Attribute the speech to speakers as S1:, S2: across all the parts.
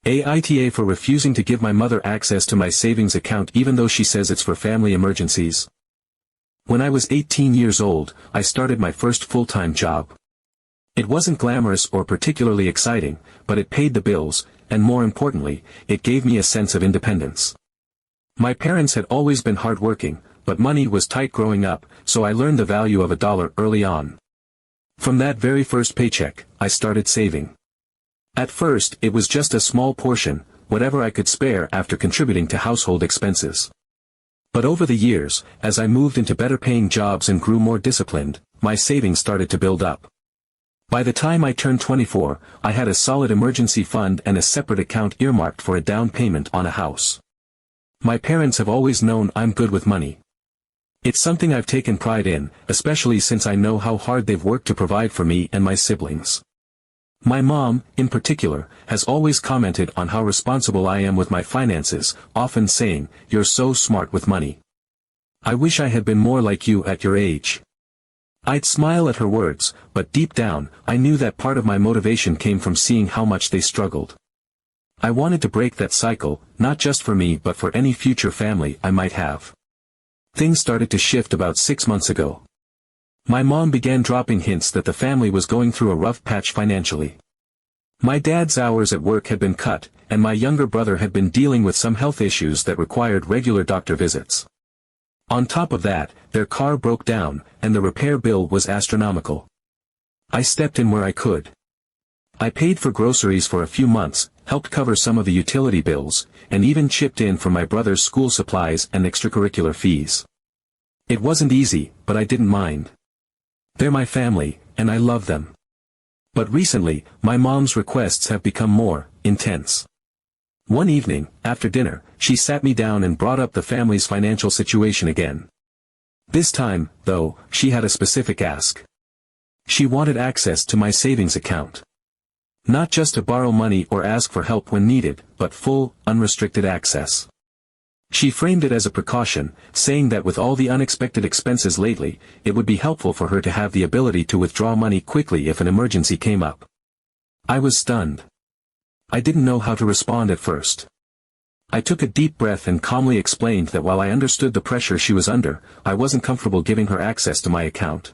S1: AITA for refusing to give my mother access to my savings account even though she says it's for family emergencies. When I was 18 years old, I started my first full-time job. It wasn't glamorous or particularly exciting, but it paid the bills, and more importantly, it gave me a sense of independence. My parents had always been hardworking, but money was tight growing up, so I learned the value of $1 early on. From that very first paycheck, I started saving. At first, it was just a small portion, whatever I could spare after contributing to household expenses. But over the years, as I moved into better-paying jobs and grew more disciplined, my savings started to build up. By the time I turned 24, I had a solid emergency fund and a separate account earmarked for a down payment on a house. My parents have always known I'm good with money. It's something I've taken pride in, especially since I know how hard they've worked to provide for me and my siblings. My mom, in particular, has always commented on how responsible I am with my finances, often saying, "You're so smart with money. I wish I had been more like you at your age." I'd smile at her words, but deep down, I knew that part of my motivation came from seeing how much they struggled. I wanted to break that cycle, not just for me but for any future family I might have. Things started to shift about 6 months ago. My mom began dropping hints that the family was going through a rough patch financially. My dad's hours at work had been cut, and my younger brother had been dealing with some health issues that required regular doctor visits. On top of that, their car broke down, and the repair bill was astronomical. I stepped in where I could. I paid for groceries for a few months, helped cover some of the utility bills, and even chipped in for my brother's school supplies and extracurricular fees. It wasn't easy, but I didn't mind. They're my family, and I love them. But recently, my mom's requests have become more intense. One evening, after dinner, she sat me down and brought up the family's financial situation again. This time, though, she had a specific ask. She wanted access to my savings account. Not just to borrow money or ask for help when needed, but full, unrestricted access. She framed it as a precaution, saying that with all the unexpected expenses lately, it would be helpful for her to have the ability to withdraw money quickly if an emergency came up. I was stunned. I didn't know how to respond at first. I took a deep breath and calmly explained that while I understood the pressure she was under, I wasn't comfortable giving her access to my account.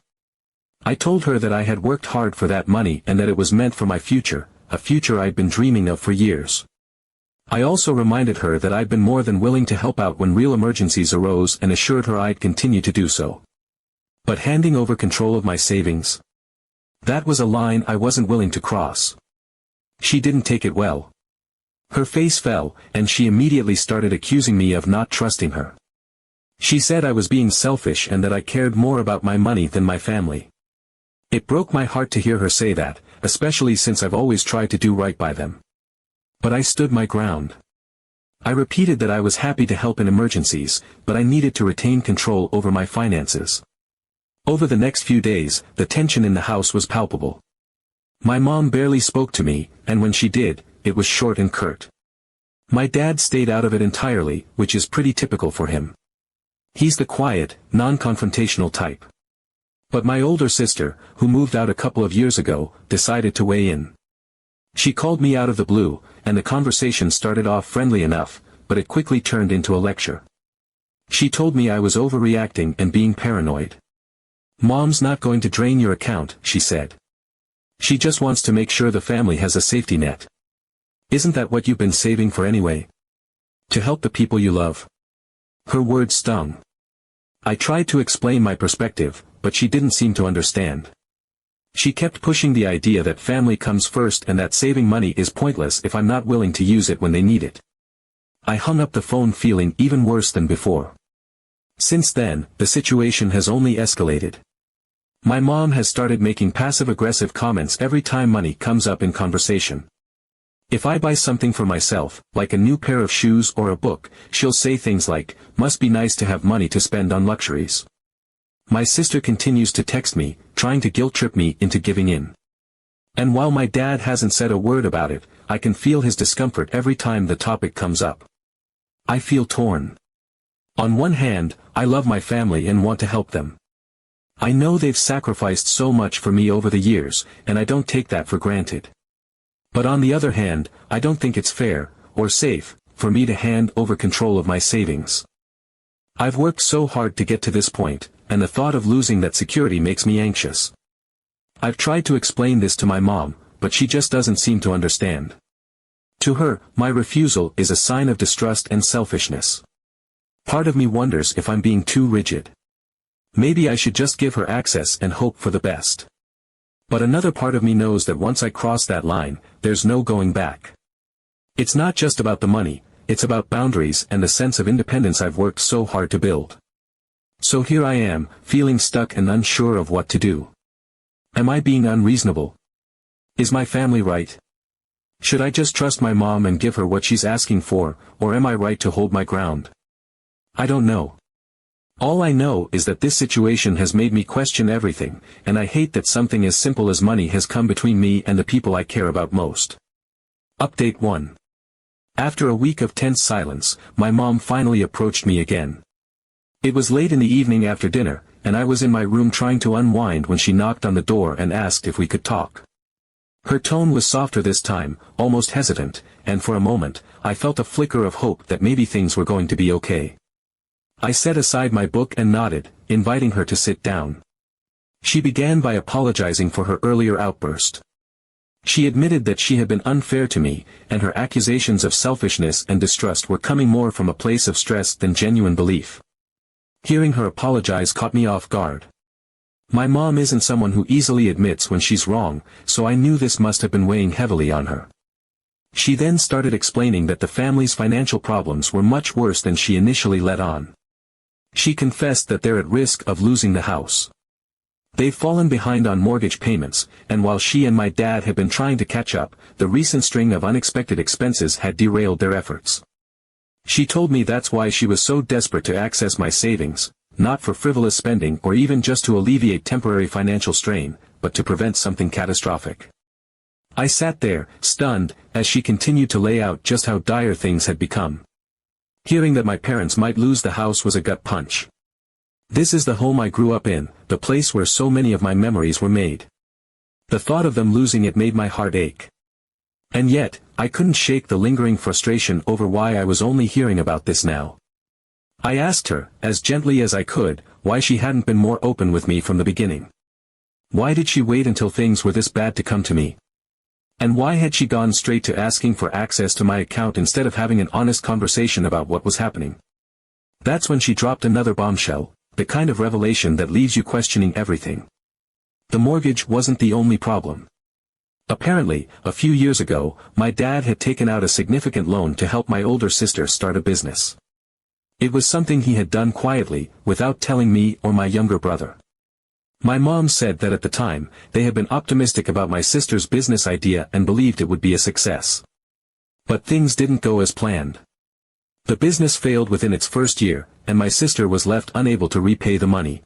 S1: I told her that I had worked hard for that money and that it was meant for my future, a future I'd been dreaming of for years. I also reminded her that I'd been more than willing to help out when real emergencies arose and assured her I'd continue to do so. But handing over control of my savings? That was a line I wasn't willing to cross. She didn't take it well. Her face fell, and she immediately started accusing me of not trusting her. She said I was being selfish and that I cared more about my money than my family. It broke my heart to hear her say that, especially since I've always tried to do right by them. But I stood my ground. I repeated that I was happy to help in emergencies, but I needed to retain control over my finances. Over the next few days, the tension in the house was palpable. My mom barely spoke to me, and when she did, it was short and curt. My dad stayed out of it entirely, which is pretty typical for him. He's the quiet, non-confrontational type. But my older sister, who moved out a couple of years ago, decided to weigh in. She called me out of the blue, and the conversation started off friendly enough, but it quickly turned into a lecture. She told me I was overreacting and being paranoid. "Mom's not going to drain your account," she said. "She just wants to make sure the family has a safety net. Isn't that what you've been saving for anyway? To help the people you love." Her words stung. I tried to explain my perspective, but she didn't seem to understand. She kept pushing the idea that family comes first and that saving money is pointless if I'm not willing to use it when they need it. I hung up the phone feeling even worse than before. Since then, the situation has only escalated. My mom has started making passive-aggressive comments every time money comes up in conversation. If I buy something for myself, like a new pair of shoes or a book, she'll say things like, "Must be nice to have money to spend on luxuries." My sister continues to text me, trying to guilt-trip me into giving in. And while my dad hasn't said a word about it, I can feel his discomfort every time the topic comes up. I feel torn. On one hand, I love my family and want to help them. I know they've sacrificed so much for me over the years, and I don't take that for granted. But on the other hand, I don't think it's fair, or safe, for me to hand over control of my savings. I've worked so hard to get to this point, and the thought of losing that security makes me anxious. I've tried to explain this to my mom, but she just doesn't seem to understand. To her, my refusal is a sign of distrust and selfishness. Part of me wonders if I'm being too rigid. Maybe I should just give her access and hope for the best. But another part of me knows that once I cross that line, there's no going back. It's not just about the money, it's about boundaries and the sense of independence I've worked so hard to build. So here I am, feeling stuck and unsure of what to do. Am I being unreasonable? Is my family right? Should I just trust my mom and give her what she's asking for, or am I right to hold my ground? I don't know. All I know is that this situation has made me question everything, and I hate that something as simple as money has come between me and the people I care about most. Update 1. After a week of tense silence, my mom finally approached me again. It was late in the evening after dinner, and I was in my room trying to unwind when she knocked on the door and asked if we could talk. Her tone was softer this time, almost hesitant, and for a moment, I felt a flicker of hope that maybe things were going to be okay. I set aside my book and nodded, inviting her to sit down. She began by apologizing for her earlier outburst. She admitted that she had been unfair to me, and her accusations of selfishness and distrust were coming more from a place of stress than genuine belief. Hearing her apologize caught me off guard. My mom isn't someone who easily admits when she's wrong, so I knew this must have been weighing heavily on her. She then started explaining that the family's financial problems were much worse than she initially let on. She confessed that they're at risk of losing the house. They've fallen behind on mortgage payments, and while she and my dad had been trying to catch up, the recent string of unexpected expenses had derailed their efforts. She told me that's why she was so desperate to access my savings, not for frivolous spending or even just to alleviate temporary financial strain, but to prevent something catastrophic. I sat there, stunned, as she continued to lay out just how dire things had become. Hearing that my parents might lose the house was a gut punch. This is the home I grew up in, the place where so many of my memories were made. The thought of them losing it made my heart ache. And yet, I couldn't shake the lingering frustration over why I was only hearing about this now. I asked her, as gently as I could, why she hadn't been more open with me from the beginning. Why did she wait until things were this bad to come to me? And why had she gone straight to asking for access to my account instead of having an honest conversation about what was happening? That's when she dropped another bombshell, the kind of revelation that leaves you questioning everything. The mortgage wasn't the only problem. Apparently, a few years ago, my dad had taken out a significant loan to help my older sister start a business. It was something he had done quietly, without telling me or my younger brother. My mom said that at the time, they had been optimistic about my sister's business idea and believed it would be a success. But things didn't go as planned. The business failed within its first year, and my sister was left unable to repay the money.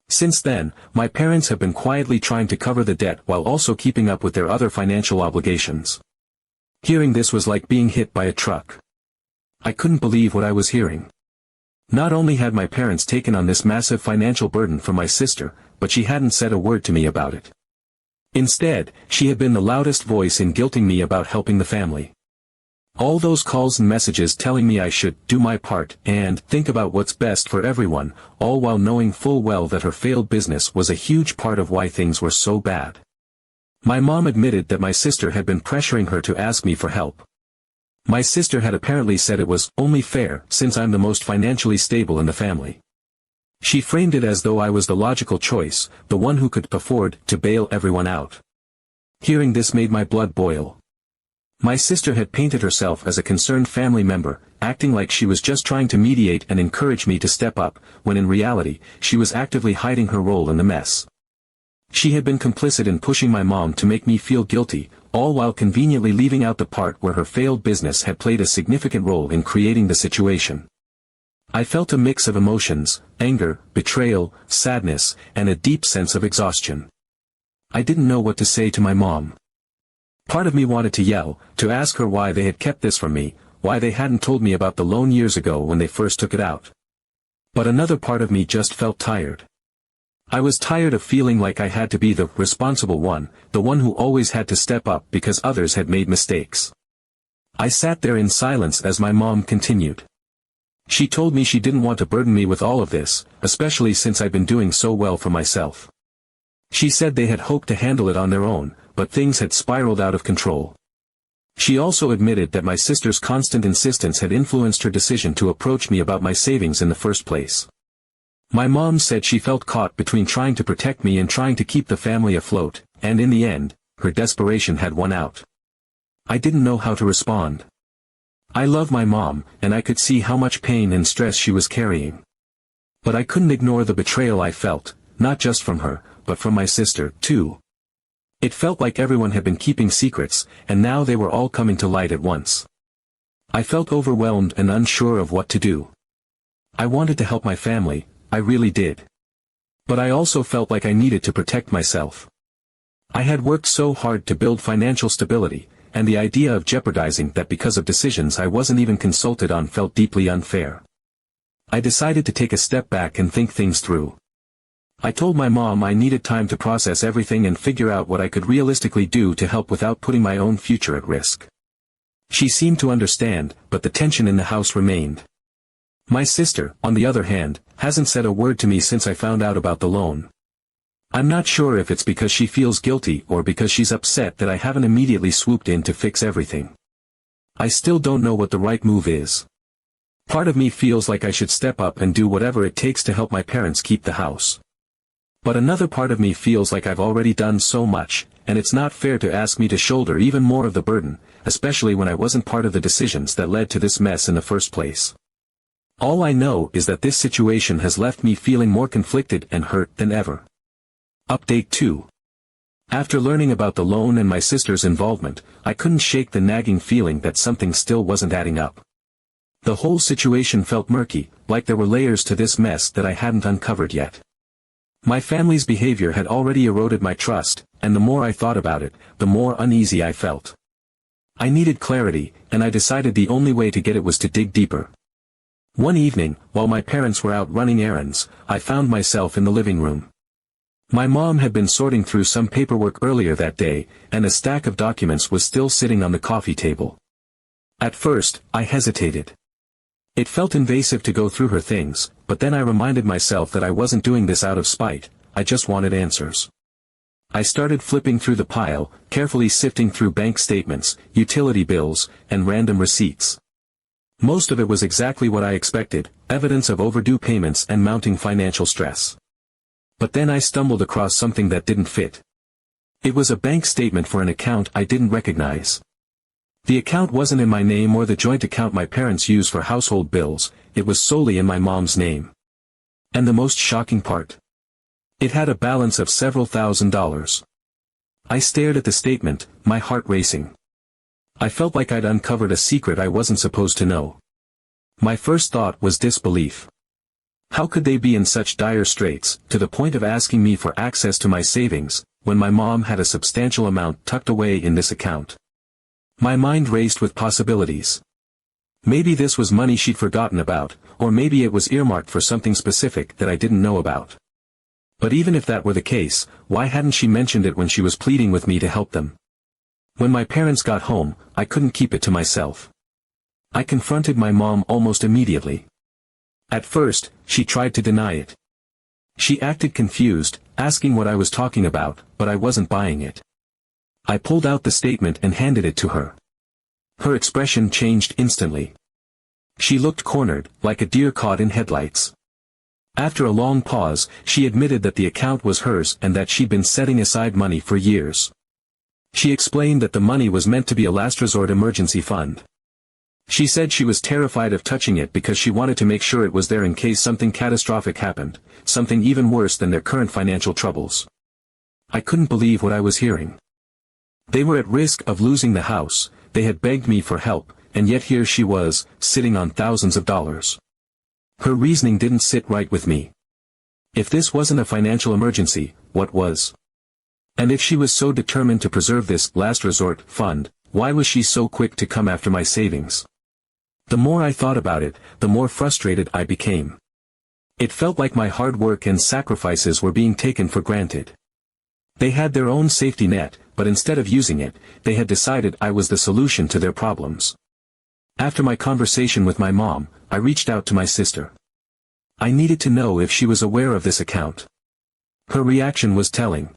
S1: Since then, my parents have been quietly trying to cover the debt while also keeping up with their other financial obligations. Hearing this was like being hit by a truck. I couldn't believe what I was hearing. Not only had my parents taken on this massive financial burden from my sister, but she hadn't said a word to me about it. Instead, she had been the loudest voice in guilting me about helping the family. All those calls and messages telling me I should do my part and think about what's best for everyone, all while knowing full well that her failed business was a huge part of why things were so bad. My mom admitted that my sister had been pressuring her to ask me for help. My sister had apparently said it was only fair since I'm the most financially stable in the family. She framed it as though I was the logical choice, the one who could afford to bail everyone out. Hearing this made my blood boil. My sister had painted herself as a concerned family member, acting like she was just trying to mediate and encourage me to step up, when in reality, she was actively hiding her role in the mess. She had been complicit in pushing my mom to make me feel guilty, all while conveniently leaving out the part where her failed business had played a significant role in creating the situation. I felt a mix of emotions, anger, betrayal, sadness, and a deep sense of exhaustion. I didn't know what to say to my mom. Part of me wanted to yell, to ask her why they had kept this from me, why they hadn't told me about the loan years ago when they first took it out. But another part of me just felt tired. I was tired of feeling like I had to be the responsible one, the one who always had to step up because others had made mistakes. I sat there in silence as my mom continued. She told me she didn't want to burden me with all of this, especially since I'd been doing so well for myself. She said they had hoped to handle it on their own, but things had spiraled out of control. She also admitted that my sister's constant insistence had influenced her decision to approach me about my savings in the first place. My mom said she felt caught between trying to protect me and trying to keep the family afloat, and in the end, her desperation had won out. I didn't know how to respond. I love my mom, and I could see how much pain and stress she was carrying. But I couldn't ignore the betrayal I felt, not just from her, but from my sister, too. It felt like everyone had been keeping secrets, and now they were all coming to light at once. I felt overwhelmed and unsure of what to do. I wanted to help my family, I really did. But I also felt like I needed to protect myself. I had worked so hard to build financial stability, and the idea of jeopardizing that because of decisions I wasn't even consulted on felt deeply unfair. I decided to take a step back and think things through. I told my mom I needed time to process everything and figure out what I could realistically do to help without putting my own future at risk. She seemed to understand, but the tension in the house remained. My sister, on the other hand, hasn't said a word to me since I found out about the loan. I'm not sure if it's because she feels guilty or because she's upset that I haven't immediately swooped in to fix everything. I still don't know what the right move is. Part of me feels like I should step up and do whatever it takes to help my parents keep the house. But another part of me feels like I've already done so much, and it's not fair to ask me to shoulder even more of the burden, especially when I wasn't part of the decisions that led to this mess in the first place. All I know is that this situation has left me feeling more conflicted and hurt than ever. Update 2. After learning about the loan and my sister's involvement, I couldn't shake the nagging feeling that something still wasn't adding up. The whole situation felt murky, like there were layers to this mess that I hadn't uncovered yet. My family's behavior had already eroded my trust, and the more I thought about it, the more uneasy I felt. I needed clarity, and I decided the only way to get it was to dig deeper. One evening, while my parents were out running errands, I found myself in the living room. My mom had been sorting through some paperwork earlier that day, and a stack of documents was still sitting on the coffee table. At first, I hesitated. It felt invasive to go through her things, but then I reminded myself that I wasn't doing this out of spite, I just wanted answers. I started flipping through the pile, carefully sifting through bank statements, utility bills, and random receipts. Most of it was exactly what I expected, evidence of overdue payments and mounting financial stress. But then I stumbled across something that didn't fit. It was a bank statement for an account I didn't recognize. The account wasn't in my name or the joint account my parents use for household bills, it was solely in my mom's name. And the most shocking part? It had a balance of several $1,000s. I stared at the statement, my heart racing. I felt like I'd uncovered a secret I wasn't supposed to know. My first thought was disbelief. How could they be in such dire straits, to the point of asking me for access to my savings, when my mom had a substantial amount tucked away in this account? My mind raced with possibilities. Maybe this was money she'd forgotten about, or maybe it was earmarked for something specific that I didn't know about. But even if that were the case, why hadn't she mentioned it when she was pleading with me to help them? When my parents got home, I couldn't keep it to myself. I confronted my mom almost immediately. At first, she tried to deny it. She acted confused, asking what I was talking about, but I wasn't buying it. I pulled out the statement and handed it to her. Her expression changed instantly. She looked cornered, like a deer caught in headlights. After a long pause, she admitted that the account was hers and that she'd been setting aside money for years. She explained that the money was meant to be a last resort emergency fund. She said she was terrified of touching it because she wanted to make sure it was there in case something catastrophic happened, something even worse than their current financial troubles. I couldn't believe what I was hearing. They were at risk of losing the house, they had begged me for help, and yet here she was, sitting on thousands of dollars. Her reasoning didn't sit right with me. If this wasn't a financial emergency, what was? And if she was so determined to preserve this last resort fund, why was she so quick to come after my savings? The more I thought about it, the more frustrated I became. It felt like my hard work and sacrifices were being taken for granted. They had their own safety net, but instead of using it, they had decided I was the solution to their problems. After my conversation with my mom, I reached out to my sister. I needed to know if she was aware of this account. Her reaction was telling.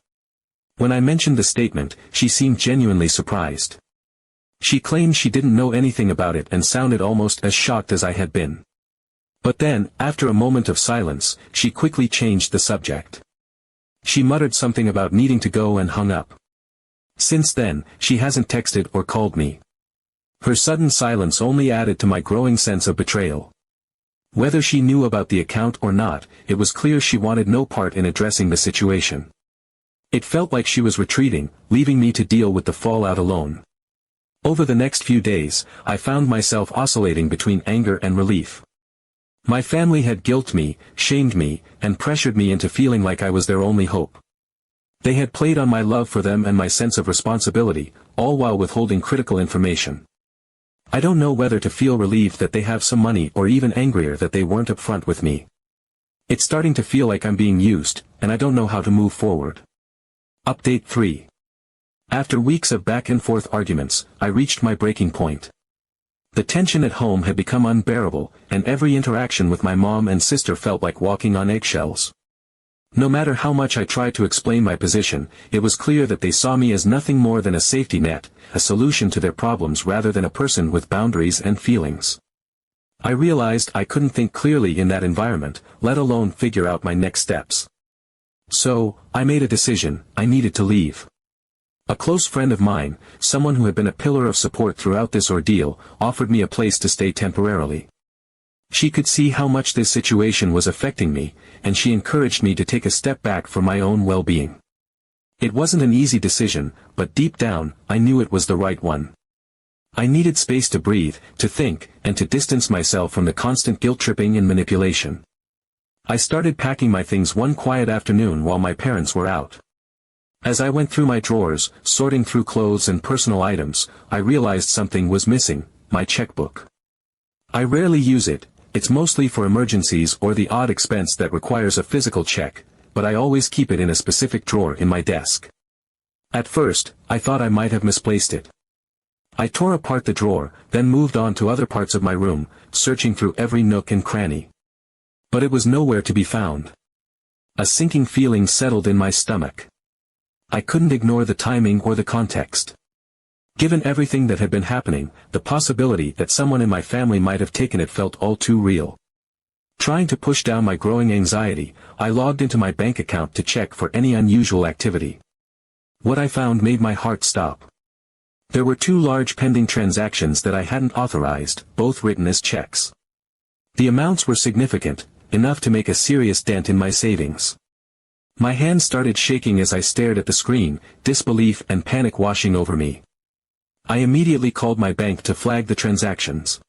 S1: When I mentioned the statement, she seemed genuinely surprised. She claimed she didn't know anything about it and sounded almost as shocked as I had been. But then, after a moment of silence, she quickly changed the subject. She muttered something about needing to go and hung up. Since then, she hasn't texted or called me. Her sudden silence only added to my growing sense of betrayal. Whether she knew about the account or not, it was clear she wanted no part in addressing the situation. It felt like she was retreating, leaving me to deal with the fallout alone. Over the next few days, I found myself oscillating between anger and relief. My family had guilt me, shamed me, and pressured me into feeling like I was their only hope. They had played on my love for them and my sense of responsibility, all while withholding critical information. I don't know whether to feel relieved that they have some money or even angrier that they weren't upfront with me. It's starting to feel like I'm being used, and I don't know how to move forward. Update 3. After weeks of back-and-forth arguments, I reached my breaking point. The tension at home had become unbearable, and every interaction with my mom and sister felt like walking on eggshells. No matter how much I tried to explain my position, it was clear that they saw me as nothing more than a safety net, a solution to their problems rather than a person with boundaries and feelings. I realized I couldn't think clearly in that environment, let alone figure out my next steps. So, I made a decision: I needed to leave. A close friend of mine, someone who had been a pillar of support throughout this ordeal, offered me a place to stay temporarily. She could see how much this situation was affecting me, and she encouraged me to take a step back for my own well-being. It wasn't an easy decision, but deep down, I knew it was the right one. I needed space to breathe, to think, and to distance myself from the constant guilt-tripping and manipulation. I started packing my things one quiet afternoon while my parents were out. As I went through my drawers, sorting through clothes and personal items, I realized something was missing: my checkbook. I rarely use it. It's mostly for emergencies or the odd expense that requires a physical check, but I always keep it in a specific drawer in my desk. At first, I thought I might have misplaced it. I tore apart the drawer, then moved on to other parts of my room, searching through every nook and cranny. But it was nowhere to be found. A sinking feeling settled in my stomach. I couldn't ignore the timing or the context. Given everything that had been happening, the possibility that someone in my family might have taken it felt all too real. Trying to push down my growing anxiety, I logged into my bank account to check for any unusual activity. What I found made my heart stop. There were 2 large pending transactions that I hadn't authorized, both written as checks. The amounts were significant, enough to make a serious dent in my savings. My hands started shaking as I stared at the screen, disbelief and panic washing over me. I immediately called my bank to flag the transactions.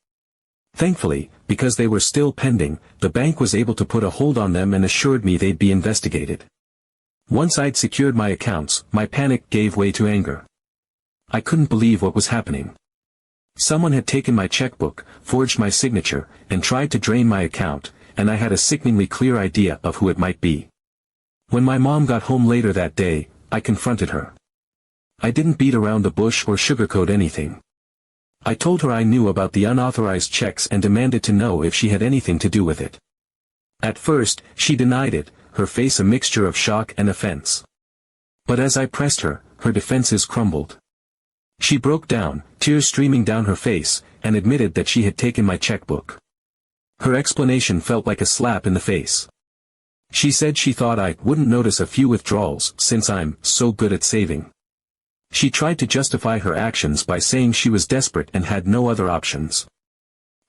S1: Thankfully, because they were still pending, the bank was able to put a hold on them and assured me they'd be investigated. Once I'd secured my accounts, my panic gave way to anger. I couldn't believe what was happening. Someone had taken my checkbook, forged my signature, and tried to drain my account, and I had a sickeningly clear idea of who it might be. When my mom got home later that day, I confronted her. I didn't beat around the bush or sugarcoat anything. I told her I knew about the unauthorized checks and demanded to know if she had anything to do with it. At first, she denied it, her face a mixture of shock and offense. But as I pressed her, her defenses crumbled. She broke down, tears streaming down her face, and admitted that she had taken my checkbook. Her explanation felt like a slap in the face. She said she thought I wouldn't notice a few withdrawals since I'm so good at saving. She tried to justify her actions by saying she was desperate and had no other options.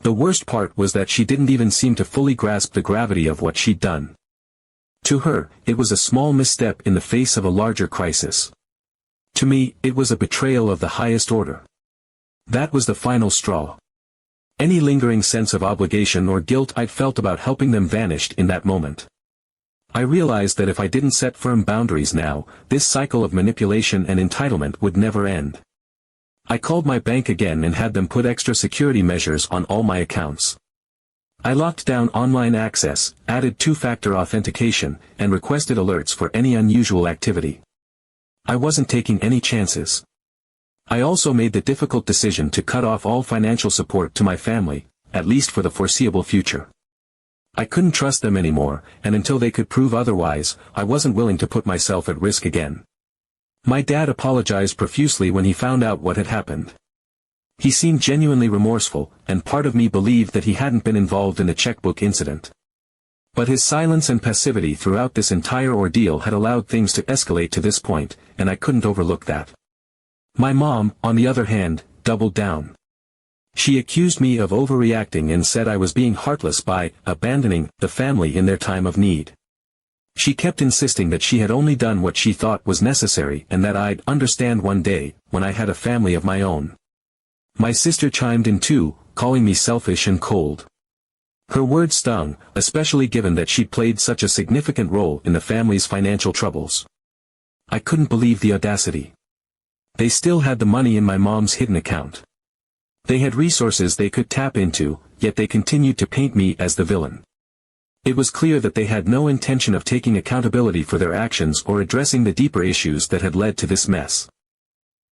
S1: The worst part was that she didn't even seem to fully grasp the gravity of what she'd done. To her, it was a small misstep in the face of a larger crisis. To me, it was a betrayal of the highest order. That was the final straw. Any lingering sense of obligation or guilt I'd felt about helping them vanished in that moment. I realized that if I didn't set firm boundaries now, this cycle of manipulation and entitlement would never end. I called my bank again and had them put extra security measures on all my accounts. I locked down online access, added two-factor authentication, and requested alerts for any unusual activity. I wasn't taking any chances. I also made the difficult decision to cut off all financial support to my family, at least for the foreseeable future. I couldn't trust them anymore, and until they could prove otherwise, I wasn't willing to put myself at risk again. My dad apologized profusely when he found out what had happened. He seemed genuinely remorseful, and part of me believed that he hadn't been involved in the checkbook incident. But his silence and passivity throughout this entire ordeal had allowed things to escalate to this point, and I couldn't overlook that. My mom, on the other hand, doubled down. She accused me of overreacting and said I was being heartless by abandoning the family in their time of need. She kept insisting that she had only done what she thought was necessary and that I'd understand one day, when I had a family of my own. My sister chimed in too, calling me selfish and cold. Her words stung, especially given that she'd played such a significant role in the family's financial troubles. I couldn't believe the audacity. They still had the money in my mom's hidden account. They had resources they could tap into, yet they continued to paint me as the villain. It was clear that they had no intention of taking accountability for their actions or addressing the deeper issues that had led to this mess.